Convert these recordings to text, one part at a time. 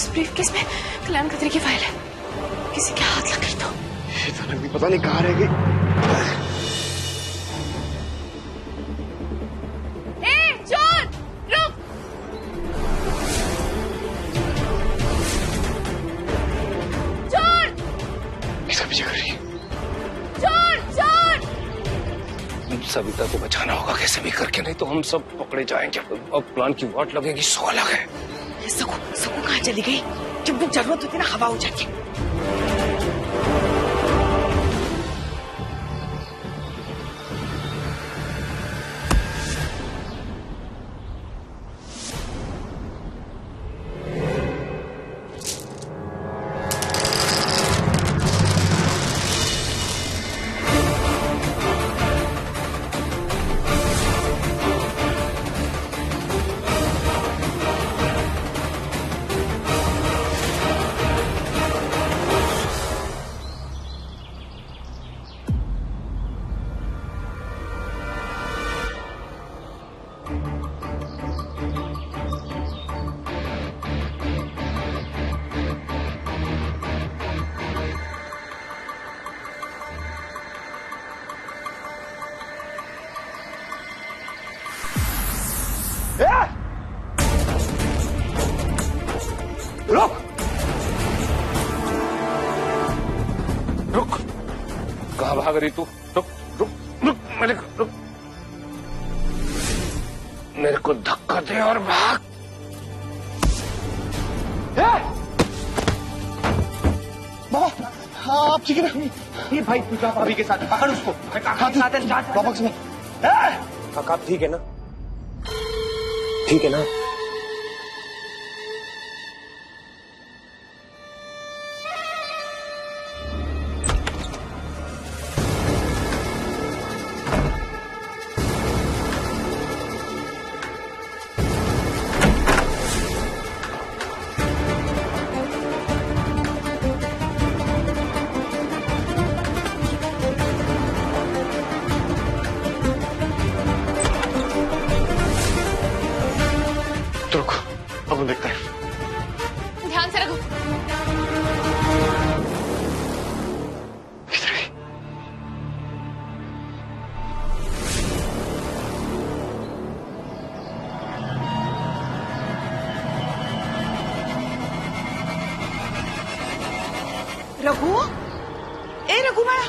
उस ब्रीफकेस में कल्याण खत्री की फाइल है। किसी के हाथ लग गई तो ये तो भी पता नहीं कहाँ रह गई। चोर रुक। चोर किसका पीछे कर रही है? चोर चोर। सविता को बचाना होगा कैसे भी करके, नहीं तो हम सब पकड़े जाएंगे। अब प्लान की वाट लगेगी, सो अलग है। सकू सकू कहाँ चली गई? जब भी जरूरत होती ना हवा हो जाती। रुक रुक, कहाँ भाग रही तू? रुक रुक रुक, रुक, मेरे को धक्का दे और भाग। बाबा हाँ आप ठीक है ना? ये भाई तू जा भाभी के साथ, पकड़ उसको। बाबा सुनो। काका ठीक है ना? ठीक है ना? रुक, अब हम देखते हैं। ध्यान से रखो। किधर गई? रघु, ए रघु माया,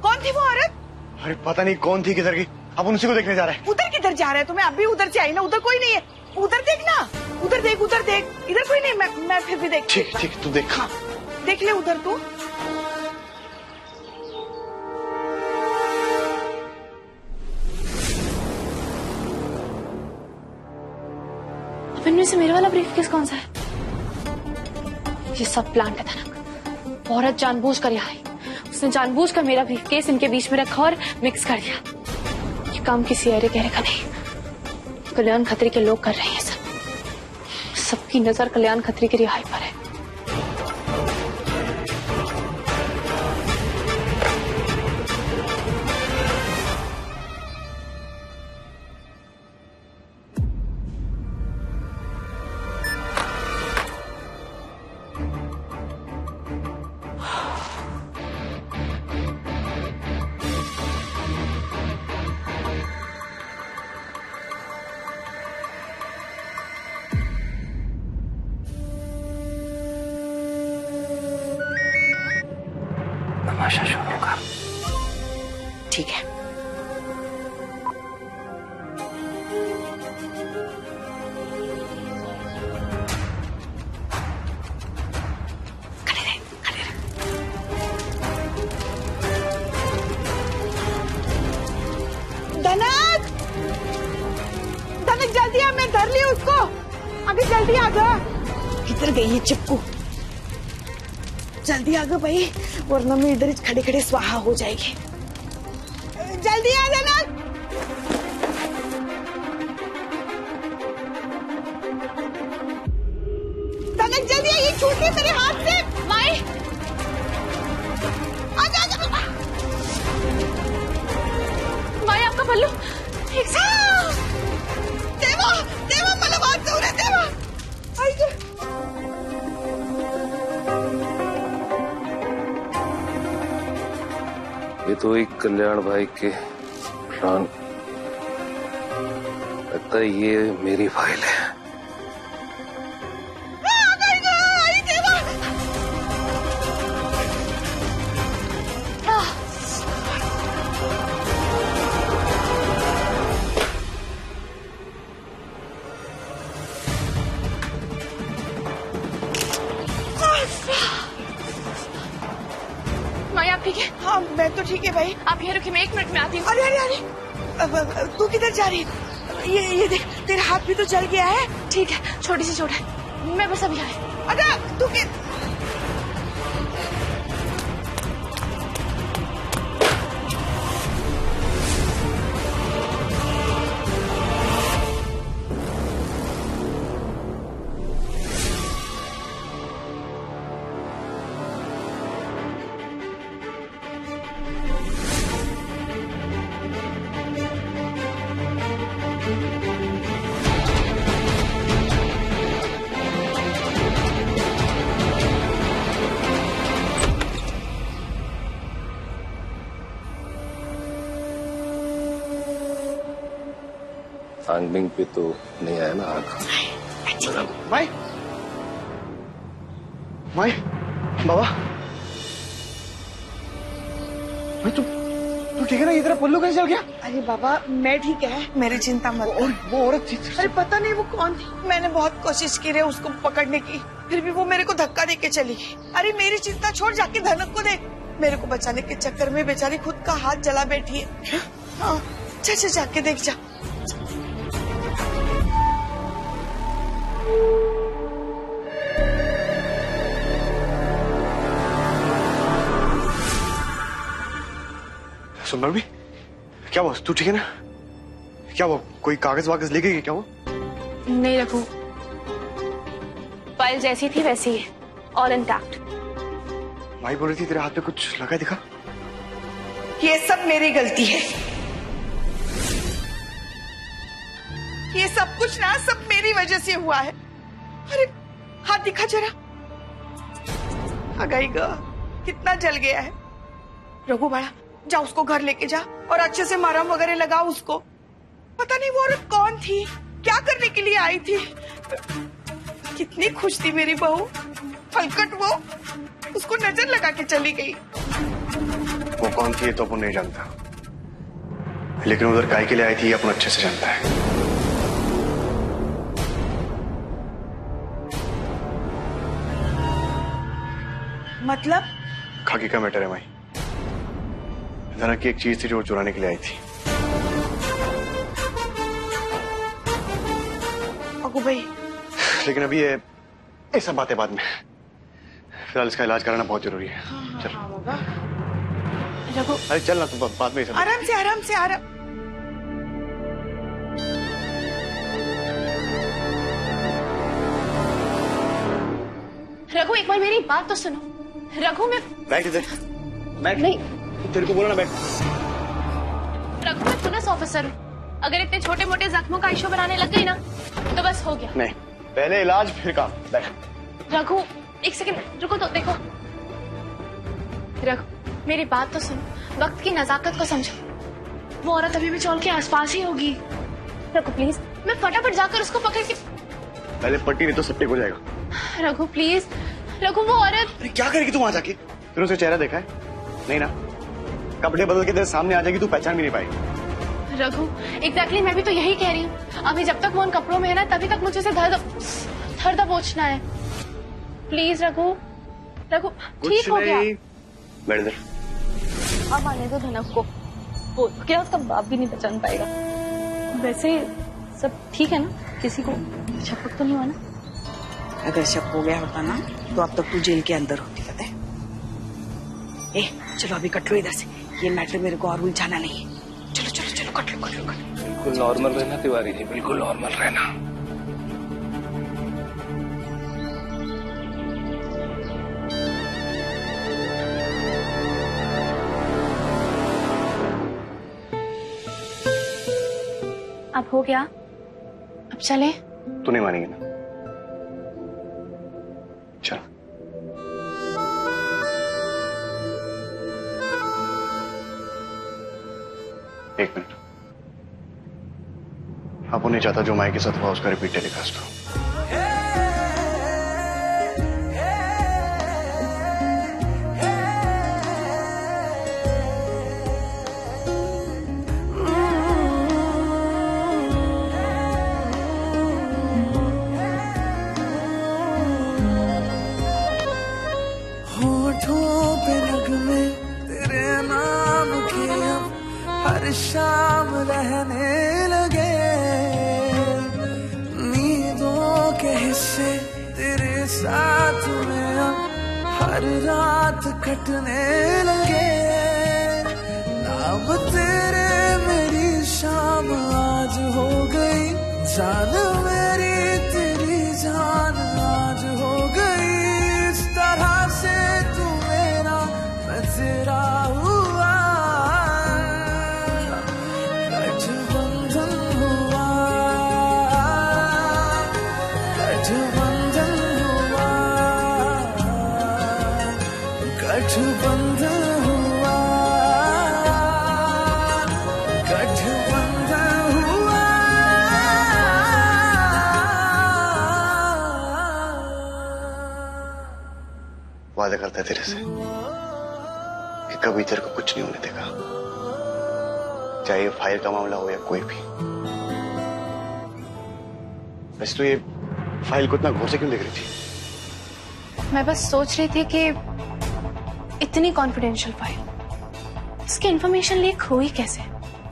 कौन थी वो औरत? अरे पता नहीं कौन थी, किधर गई? अब उसी को देखने जा रहे हैं। उधर किधर जा रहा है? तुम्हें अभी उधर से आई ना, उधर कोई नहीं है। उधर देखना, उधर देख, उधर देख, इधर कोई नहीं। मैं फिर भी देख। ठीक ठीक, तू देख। हाँ, देख ले उधर तू। अब इनमें से मेरे वाला ब्रीफकेस कौन सा है? ये सब प्लान का था ना। औरत जानबूझ कर यहाँ आई, उसने जानबूझ कर मेरा ब्रीफकेस इनके बीच में रखा और मिक्स कर दिया। ये काम किसी अरे गहरे का नहीं, कल्याण खत्री के लोग कर रहे हैं। सबकी नजर कल्याण खत्री की रिहाई पर है। तमाशा शुरू होगा। ठीक है। खड़े रहे, खड़े रहे। धनक, धनक जल्दी आ, मैं धर ली उसको। अभी जल्दी आ जा। किधर गई है चिपकू? जल्दी आ गए भाई, वरना मैं इधर खड़े खड़े स्वाहा हो जाएगी। जल्दी आ जाना। तनक जल्दी आ, ये छूट गई मेरे हाथ से। माई आ जा। माई आपका पल्लू ठीक से। देवा देवा, पल्लू बात हो रहा है। देवा आई जा। ये तो एक कल्याण भाई के प्राण, लगता है ये मेरी फाइल है। माई आप ठीक है? हाँ मैं तो ठीक है भाई। आप यहाँ रुकिए, मैं 1 मिनट में आती हूँ। अरे अरे अरे तू किधर जा रही है? ये देख तेरा हाथ भी तो जल गया है। ठीक है, छोटी सी चोट है, मैं बस अभी आई। अरे तू आंगबिंग पे तो नहीं आया ना आग? माई माई बाबा भाई तू ठीक है ना? ये तेरा पल्लू कैसे चल गया? अरे बाबा मैं ठीक है, मेरी चिंता मत कर। और वो औरत थी। अरे पता नहीं वो कौन थी, मैंने बहुत कोशिश की रे उसको पकड़ने की, फिर भी वो मेरे को धक्का देके चली गई। अरे मेरी चिंता छोड़, जाके धनक को देख, मेरे को बचाने के चक्कर में बेचारी खुद का हाथ जला बैठी है। हाँ जा जाके देख जा। सुन भी क्या हुआ? तू ठीक है ना? क्या हुआ? कोई कागज वागज ले गई क्या वो? नहीं रखू, फाइल जैसी थी वैसी है, ऑल इंटैक्ट। माई बोल रही थी तेरे हाथ पे कुछ लगा दिखा। ये सब मेरी गलती है, ये सब कुछ ना सब मेरी वजह से हुआ है। अरे हाथ दिखा जरा, अगाई गा कितना जल गया है। रघु बड़ा जा उसको घर लेके जा और अच्छे से मरहम वगैरह लगाओ उसको। पता नहीं वो औरत कौन थी, क्या करने के लिए आई थी। कितनी खुश थी मेरी बहू, हलकट वो उसको नजर लगा के चली गई। वो कौन थी ये तो अपन नहीं जानता, लेकिन उधर काय के लिए आई थी ये अपन अच्छे से जानता है। मतलब? खाकी का मैटर है माई। धनक की एक चीज थी जो वो चुराने के लिए आई थी। अगू भाई लेकिन अभी ये सब बातें बाद में, फिलहाल इसका इलाज कराना बहुत जरूरी है। चल रघु अरे चल ना तू, बाद में ये सब आराम से आराम से आराम। रघु एक बार मेरी बात तो सुनो। रघु मैं बैठ इधर, बैठ। नहीं तेरे को बोला ना बैठ। रघु मैं पुलिस ऑफिसर हूँ, अगर इतने छोटे मोटे जख्मों का इशू बनाने लग गई ना तो बस हो गया। नहीं पहले इलाज फिर काम। बैठ। रघु 1 सेकंड रुको तो देखो। रघु मेरी बात तो सुनो, वक्त की नजाकत को समझो। वो औरत अभी भी चौल के आसपास ही होगी। रघु प्लीज, मैं फटाफट जाकर उसको पकड़ के। पहले पट्टी नहीं तो सब ठीक हो जाएगा। रघु प्लीज, रघु वो औरत। अरे क्या करेगी तू वहां जाके? तूने उसे चेहरा देखा है? नहीं ना? कपड़े बदल के तेरे सामने आ जाएगी, तू पहचान भी नहीं पाएगी। रघु एग्जैक्टली मैं भी तो यही कह रही हूँ। अभी जब तक वो उन कपड़ों में है ना तभी तक मुझे उसे धर दबोचना है। प्लीज रघु, रघु ठीक हो गया। बैठ इधर। अब आने दो धनक को, वो क्या उसका बाप भी नहीं पहचान पाएगा। वैसे सब ठीक है ना? किसी को शक तो नहीं हुआ ना? अगर शक हो गया होता ना तो अब तक तू जेल के अंदर होती। पता है? ए चलो अभी कट लो इधर से, ये मैटर मेरे को और उलझाना नहीं है। चलो चलो चलो कट लो कट लो कट लो। बिल्कुल नॉर्मल रहना तिवारी जी, बिल्कुल नॉर्मल रहना। अब हो गया, अब चले। तू नहीं मानेगी ना? चल। एक मिनट। अब नहीं चाहता जो माई के साथ हुआ उसका रिपीट टेलीकास्ट हो। होठों पे नगमे तेरे नाम के अब हर शाम रहने लगे, नींदों के हिस्से तेरे साथ में अब हर रात कटने लगे। नाम तेरे मेरी शाम आज हो गई, जान मेरी तेरी जान आज हो गई। इस तरह से तू मेरा मैं तेरा हुआ, गठबंधन हुआ, गठबंधन हुआ, गठबंधन हुआ, गठबंधन हुआ। वादा करता है तेरे से कि कभी तेरे को कुछ नहीं होने देगा, चाहे ये फाइल का मामला हो या कोई भी। वैसे तो ये फाइल को इतना गौर से क्यों देख रही थी? मैं बस सोच रही थी कि इतनी कॉन्फिडेंशियल फाइल, इसकी इंफॉर्मेशन लीक हुई कैसे,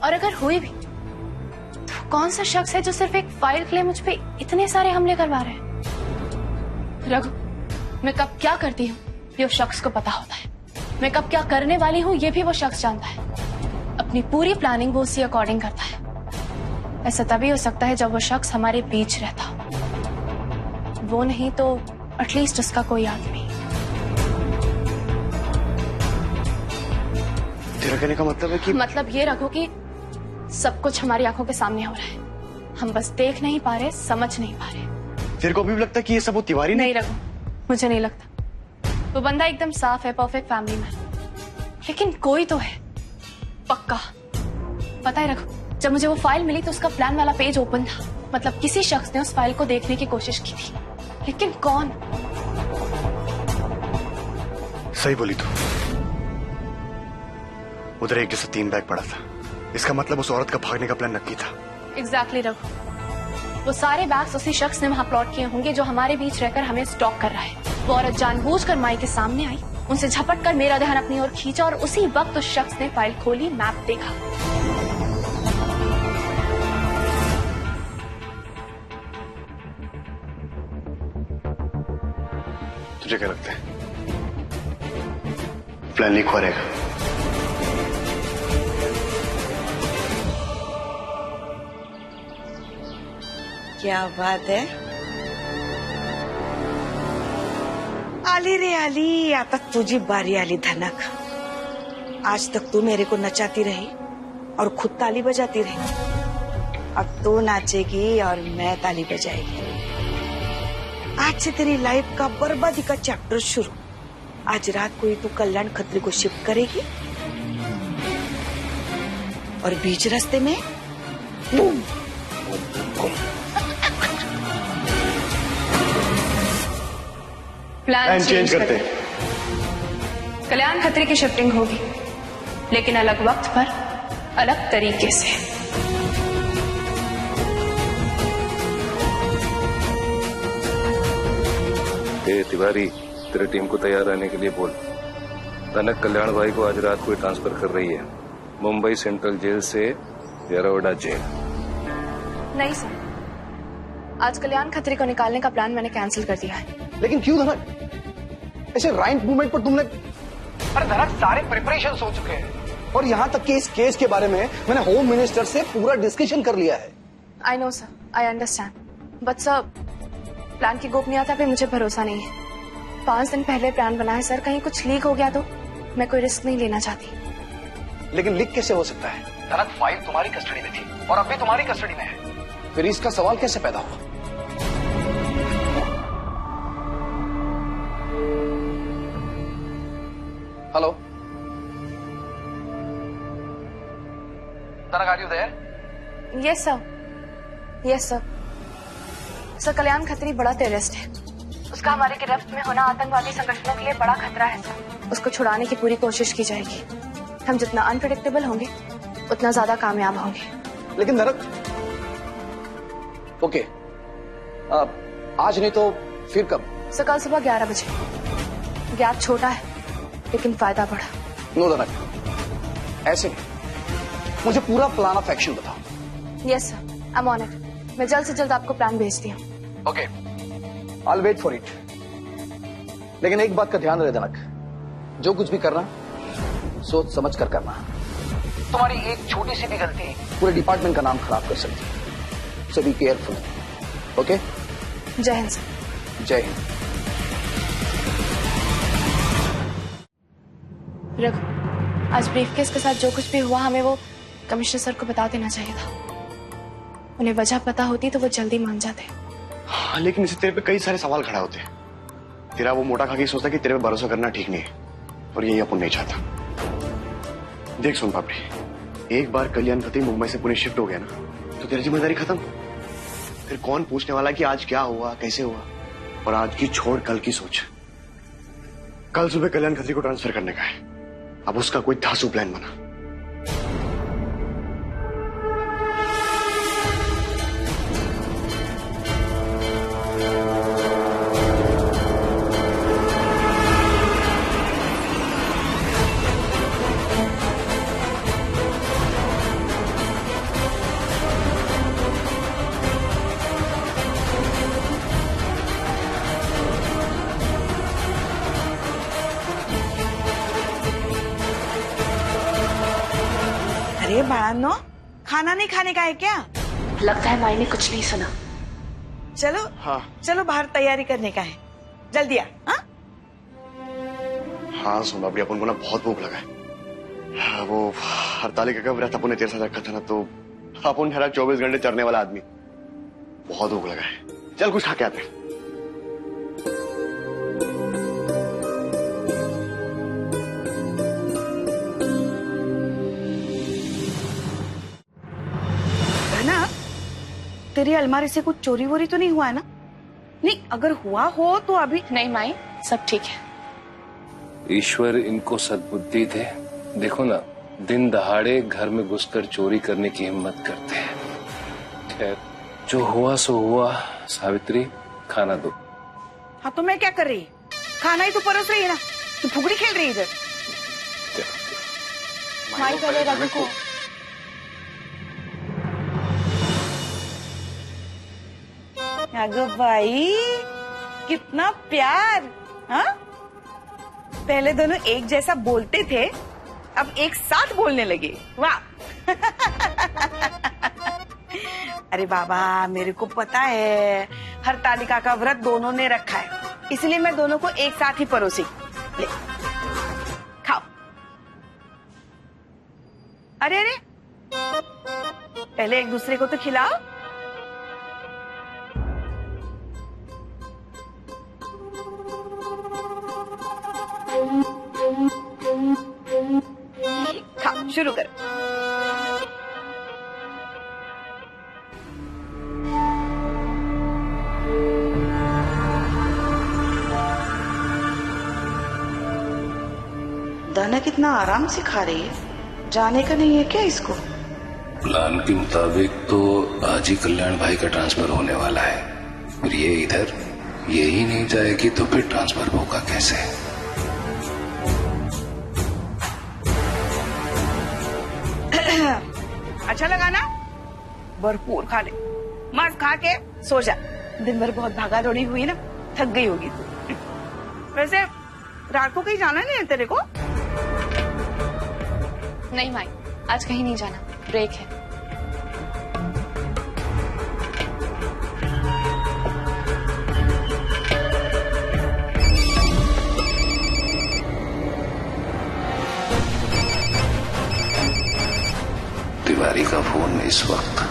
और अगर हुई भी तो कौन सा शख्स है जो सिर्फ एक फाइल के लिए मुझ पे इतने सारे हमले करवा रहे हैं। रघु, मैं कब क्या करती हूँ ये उस शख्स को पता होता है, मैं कब क्या करने वाली हूँ ये भी वो शख्स जानता है। अपनी पूरी प्लानिंग वो उसी अकॉर्डिंग करता है। ऐसा तभी हो सकता है जब वो शख्स हमारे बीच रहता हो, वो नहीं तो एटलीस्ट उसका कोई आदमी। तेरा कहने का मतलब है कि मतलब ये रखो कि सब कुछ हमारी आंखों के सामने हो रहा है, हम बस देख नहीं पा रहे, समझ नहीं पा रहे। तेरे को अभी भी लगता है कि ये सब वो तिवारी नहीं रघु, मुझे नहीं लगता। वो बंदा एकदम साफ है, परफेक्ट फैमिली मैन, लेकिन कोई तो है पक्का। पता है रघु, जब मुझे वो फाइल मिली तो उसका प्लान वाला पेज ओपन था, मतलब किसी शख्स ने उस फाइल को देखने की कोशिश की थी, लेकिन कौन? सही बोली तू। उधर एक जैसा 3 बैग पड़ा था, इसका मतलब उस औरत का भागने का प्लान नक्की था। एग्जैक्टली रघु, वो सारे बैग्स उसी शख्स ने वहां प्लॉट किए होंगे जो हमारे बीच रहकर हमें स्टॉक कर रहा है। वो औरत जानबूझकर माई के सामने आई, उनसे झपट कर मेरा ध्यान अपनी ओर खींचा और उसी वक्त उस शख्स ने फाइल खोली, मैप देखा। तुझे क्या लगता है प्लान लीक हो रहेगा? क्या बात है, आली रे आली, आता तुझी बारी आली धनक। आज तक तू मेरे को नचाती रही और खुद ताली बजाती रही, अब तू नाचेगी और मैं ताली बजाएगी। आज से तेरी लाइफ का बर्बादी का चैप्टर शुरू। आज रात को ही तू कल्याण खत्री को शिफ्ट करेगी और बीच रास्ते में बूम। प्लान चेंज करते। कल्याण खत्री की शिफ्टिंग होगी, लेकिन अलग वक्त पर, अलग तरीके से। तिवारी, तेरे टीम को तैयार रहने के लिए बोल। तनक कल्याण भाई को आज रात को ट्रांसफर कर रही है मुंबई सेंट्रल जेल से येरवडा जेल। नहीं सर, आज कल्याण खत्री को निकालने का प्लान मैंने कैंसिल कर दिया है। लेकिन क्यों धनक? ऐसे राइट मूवमेंट पर तुमने? अरे धनक, सारे प्रिपरेशन हो चुके हैं और यहाँ तक कि इस केस के बारे में मैंने होम मिनिस्टर से पूरा डिस्कशन कर लिया है। I know sir, I understand, but sir plan की गोपनीयता पे मुझे भरोसा नहीं है। 5 दिन पहले प्लान बना है सर, कहीं कुछ लीक हो गया तो मैं कोई रिस्क नहीं लेना चाहती। लेकिन लीक कैसे हो सकता है? धनक, फाइल तुम्हारी कस्टडी में थी और अब भी तुम्हारी कस्टडी में है, फिर इसका सवाल कैसे पैदा हुआ? Hello, are you there? Yes sir, yes sir. Sir Kalyan Khatri बड़ा टेररिस्ट है, उसका हमारे गिरफ्त में होना आतंकवादी संगठनों के लिए बड़ा खतरा है सर। उसको छुड़ाने की पूरी कोशिश की जाएगी। हम जितना अनप्रेडिक्टेबल होंगे उतना ज्यादा कामयाब होंगे। लेकिन नरक, ओके, आज नहीं तो फिर कब? सर कल सुबह 11 बजे। गैप छोटा है लेकिन फायदा बड़ा। नो नरक, ऐसे नहीं, मुझे पूरा प्लान ऑफ एक्शन बताओ। Yes sir, I am on it. मैं जल्द से जल्द आपको प्लान भेजती हूँ। Okay, I will wait for it. लेकिन एक बात का ध्यान रहे जनक, जो कुछ भी करना सोच समझ कर करना। तुम्हारी एक छोटी सी भी गलती पूरे डिपार्टमेंट का नाम खराब कर सकती है, सो बी केयरफुल। ओके, जय हिंद सर। जय हिंद। रघु, आज ब्रीफकेस के साथ जो कुछ भी हुआ हमें वो कमिश्नर सर को बता देना चाहिए था। उन्हें वजह पता होती तो वो जल्दी मान जाते। हाँ, लेकिन इससे तेरे पे कई सारे सवाल खड़ा होते। तेरा वो मोटा खा के सोचता कि तेरे पे भरोसा करना ठीक नहीं है, और यही अपन नहीं चाहता। देख सोन पापड़ी, एक बार कल्याण खत्री मुंबई से पुणे शिफ्ट हो गया ना तो तेरी जिम्मेदारी खत्म। फिर कौन पूछने वाला कि आज क्या हुआ, कैसे हुआ। और आज की छोड़ कल की सोच। कल सुबह कल्याण खत्री को ट्रांसफर करने का है, अब उसका कोई धांसू प्लान बना। अरे बानो, खाना नहीं खाने का है क्या? लगता है माई ने कुछ नहीं सुना। चलो हाँ चलो, बाहर तैयारी करने का है, जल्दी आ। हाँ सोन पापड़ी, अपन को ना बहुत भूख लगा है। हाँ, वो हड़ताली का व्रत अपन ने तेरे साथ रखा था ना, तो अपन हरा 24 घंटे चढ़ने वाला आदमी, बहुत भूख लगा है। चल कुछ खा के आते हैं। ना, तेरी अलमारी से कुछ चोरी वोरी तो नहीं हुआ है ना? नहीं, अगर हुआ हो तो अभी। नहीं माई, सब ठीक है। ईश्वर इनको सद्बुद्धि दे। देखो ना, दिन दहाड़े घर में घुसकर चोरी करने की हिम्मत करते हैं। खैर, जो हुआ सो हुआ। सावित्री, खाना दो। हाँ तो मैं क्या कर रही है? खाना ही तो परस रही है ना, तू फुगड़ी खेल रही है इधर। माई पहले रघु को। अगो भाई, कितना प्यार। हाँ, पहले दोनों एक जैसा बोलते थे, अब एक साथ बोलने लगे। वाह। अरे बाबा, मेरे को पता है हरतालिका का व्रत दोनों ने रखा है, इसलिए मैं दोनों को एक साथ ही परोसी। ले, खाओ। अरे अरे, पहले एक दूसरे को तो खिलाओ। खाओ, शुरू कर। दाना कितना आराम से खा रही है, जाने का नहीं है क्या इसको? प्लान के मुताबिक तो आज ही कल्याण भाई का ट्रांसफर होने वाला है, और ये इधर ये ही नहीं जाएगी तो फिर ट्रांसफर होगा कैसे? अच्छा लगा ना? भरपूर खा ले, मस्त खा के सो जा। दिन भर बहुत भागा दौड़ी हुई ना, थक गई होगी तू। वैसे रात को कहीं जाना नहीं है तेरे को? नहीं माई, आज कहीं नहीं जाना, ब्रेक है। तिवारी का फोन इस वक्त